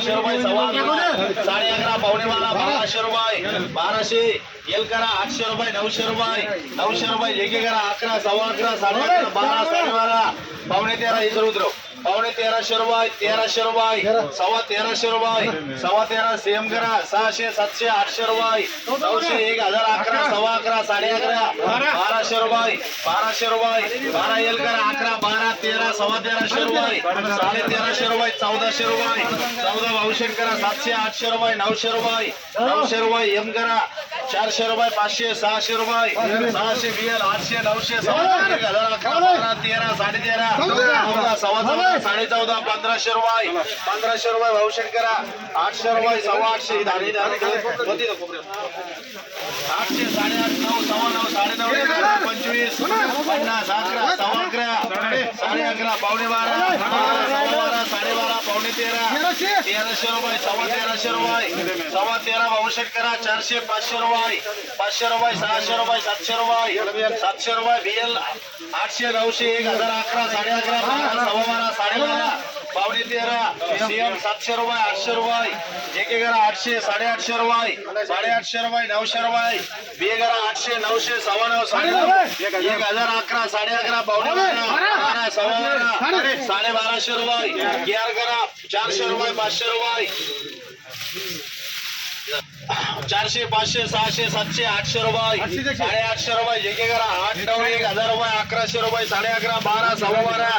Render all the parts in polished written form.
रुपये, सव्वा 11, साडे 11, पावणे 12, 1200 रुपये, 1200 येल करा 800 रुपये, 900 रुपये, 900 रुपये लेके करा 11, सव्वा 11, साडे 11, 12, साडे 12, पावणे 13 इधर उतरो, पावणे 1300 रुपये, 1300 रुपये, सव्वा 1300 रुपये, सव्वा 13 सेम करा 600, 700, 800 रुपये, 900, 1000, 11, सव्वा 11, साडे 11, 1200 रुपये, 1200 रुपये, 12 येल करा 11, 12, 13, सव्वा 1300 रुपये, साडे 1300 रुपये, 1400 रुपये, 14 भाऊशेट करा 700, 800 रुपये, 900 रुपये, 900 रुपये एम करा 400 रुपये, 500, 600 रुपये, 600 BL, 800, 900, सव्वा 1000, 11, 13, साडे 13, 14, सव्वा 14, साडे 14, 1500 रुपये, 1500 रुपये भाऊशेट करा 800 रुपये, सव्वा 800, 800, साडे 8, 9, सव्वा 9, साडे 9, 25, 50, 11, सव्वा 11, साडे 11, पावणे 12, 12, सव्वा 12, साडे 12, पावणे 13, 1300 रुपये, सव्वा 1300 रुपये, सव्वा 13 भाऊशेट करा 400, 500 रुपये, 500 रुपये, 600 रुपये, 700 रुपये, 700 रुपये BL, 800, 900, 1000, 11, साडे 11, 12, सव्वा 12, साडे 12, पावणे 13, CM 700 रुपये, 800 रुपये, JK करा 800, साडे 800 रुपये, साडे 800 रुपये, 900 रुपये, BA करा 800, 900, सव्वा 9, साडे 9, 1000, 11, साडे 11, पावणे 12, 12, सव्वा 12, साडे 1200 रुपये, KR करा 400 रुपये, 500 रुपये, 400, 500, 600, 700, 800 रुपये, साडे 800 रुपये, JK करा 8, 9, 1000 रुपये, 1100 रुपये, साडे 11, 12, सव्वा 12,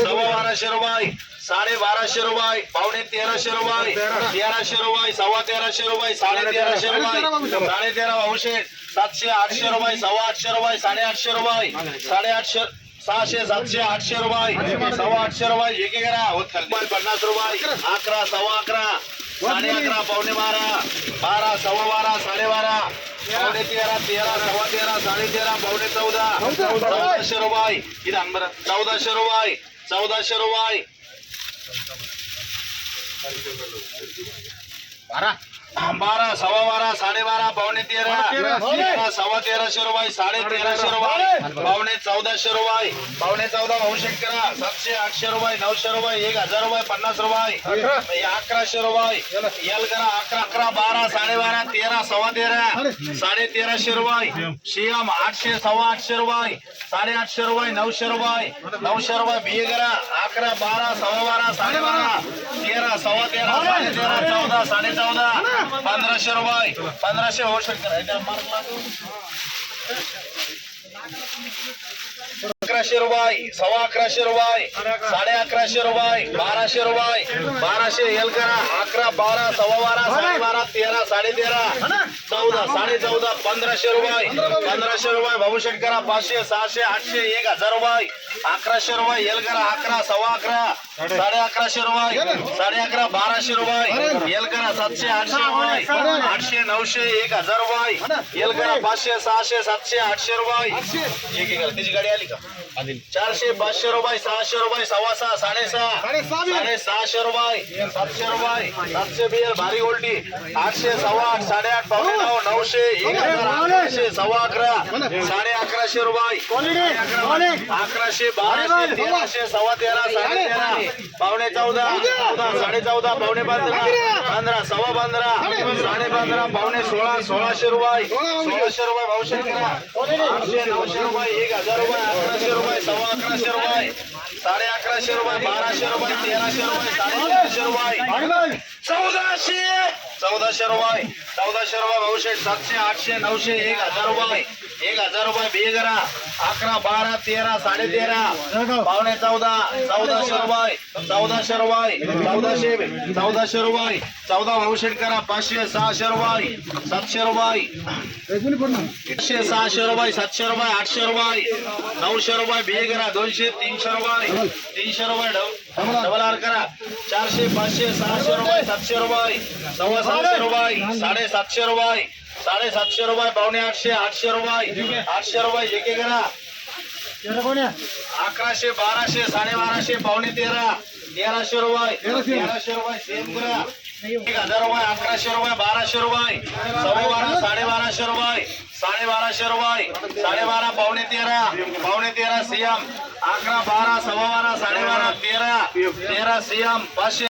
सव्वा 1200 रुपये, साडे 1200 रुपये, पावणे 1300 रुपये, 1300 रुपये, सव्वा 1300 रुपये, साडे 1300 रुपये, साडे 13 भाऊशेट 700, 800 रुपये, सव्वा 800 रुपये, साडे 800 रुपये, साडे 800, 600, 700, 800 रुपये, सव्वा 800 रुपये, JK करा 50 रुपये, 11, सव्वा 11, साडे 11, पावणे 12, 12, सव्वा 12, साडे 12, पावणे 13, 13, सव्वा 13, साडे 13, पावणे 14, 1400 रुपये, इथं बरं 1400 रुपये, 1400 रुपये, 12, सव्वा 12, साडे 12, पावणे 13, सव्वा 1300 रुपये, साडे 1300 रुपये, पावणे 1400 रुपये, पावणे 14 भाऊशेट करा 700, 800 रुपये, 900 रुपये, 1000 रुपये, 50 रुपये, 1100 रुपये, एल करा 11, 11, 12, साडे 12, 13, सव्वा 13, साडे 1300 रुपये, CM 800, सव्वा 800 रुपये, साडे 800 रुपये, 900 रुपये, 900 रुपये, BA करा 11, 12, सव्वा 12, साडे 12, 13, सव्वा 13, साडे 13, 14, साडे 14, 1500 रुपये, 1500 भाऊशेट करा 1100 रुपये, सव्वा 1100 रुपये, साडे 1100 रुपये, 1200 रुपये, 1200 एल करा 11, 12, सव्वा 12, साडे 12, 13, साडे 13, 14, साडे 14, 1500 रुपये, 1500 रुपये भाऊशेट करा 500, 600, 800, 1000 रुपये, 1100 रुपये एल करा 11, सव्वा 11, साडे 1100 रुपये, साडे 11, 1200 रुपये एल करा 700, 800 रुपये, 800, 900, 1000 रुपये एल करा 500, 600, 700, 800 रुपये, त्याची गाडी आली का 400, 500 रुपये, 600 रुपये, सव्वा 6, साडे 6, साडे 600 रुपये, 700 रुपये, 700 BL भारी उलटी 800, सव्वा 8, साडे 8, पावणे 9, 900, 1100, सव्वा 11, साडे 1100 रुपये, 1100, 1200, 1300, सव्वा 13, साडे 13, पावणे 14, 14, साडे 14, पावणे 15, 15, सव्वा 15, साडे 15, पावणे 16, 1600 रुपये, 1600 रुपये भाऊशेट करा 800, 900 रुपये, 1000 रुपये, 1100 रुपये, सव्वा 1100 रुपये, साडे 1100 रुपये, 1200 रुपये, 1300 रुपये, साडे 1300 रुपये, 1400 रुपये, 1400 रुपये भाऊशेट 700, 800, 900, 1000 रुपये, 1000 रुपये BA करा 11, 12, 13, साडे 13, पावणे 14, 1400 रुपये, 1400 रुपये, 1400 रुपये, 14 भाऊशेट करा 500, 600 रुपये, 700 रुपये, 500, 600 रुपये, 700 रुपये, 800 रुपये, 900 रुपये BA करा 200, 300 रुपये, 300 रुपये डबल आर करा 400, 500, 600 रुपये, 700 रुपये, सव्वा 700 रुपये, साडे 700 रुपये, साडे 700 रुपये, पावणे 800, 800 रुपये, 800 रुपये JK करा 1100, 1200, साडे 1200, पावणे 13, 1300 रुपये, 1300 रुपये सेम करा 1000 रुपये, 1100 रुपये, 1200 रुपये, सव्वा 12, साडे 1200 रुपये, साडे 1200 रुपये, साडे 12, पावणे 13, CM 11, 12, सव्वा 12, साडे 12, 13, 13 CM 500.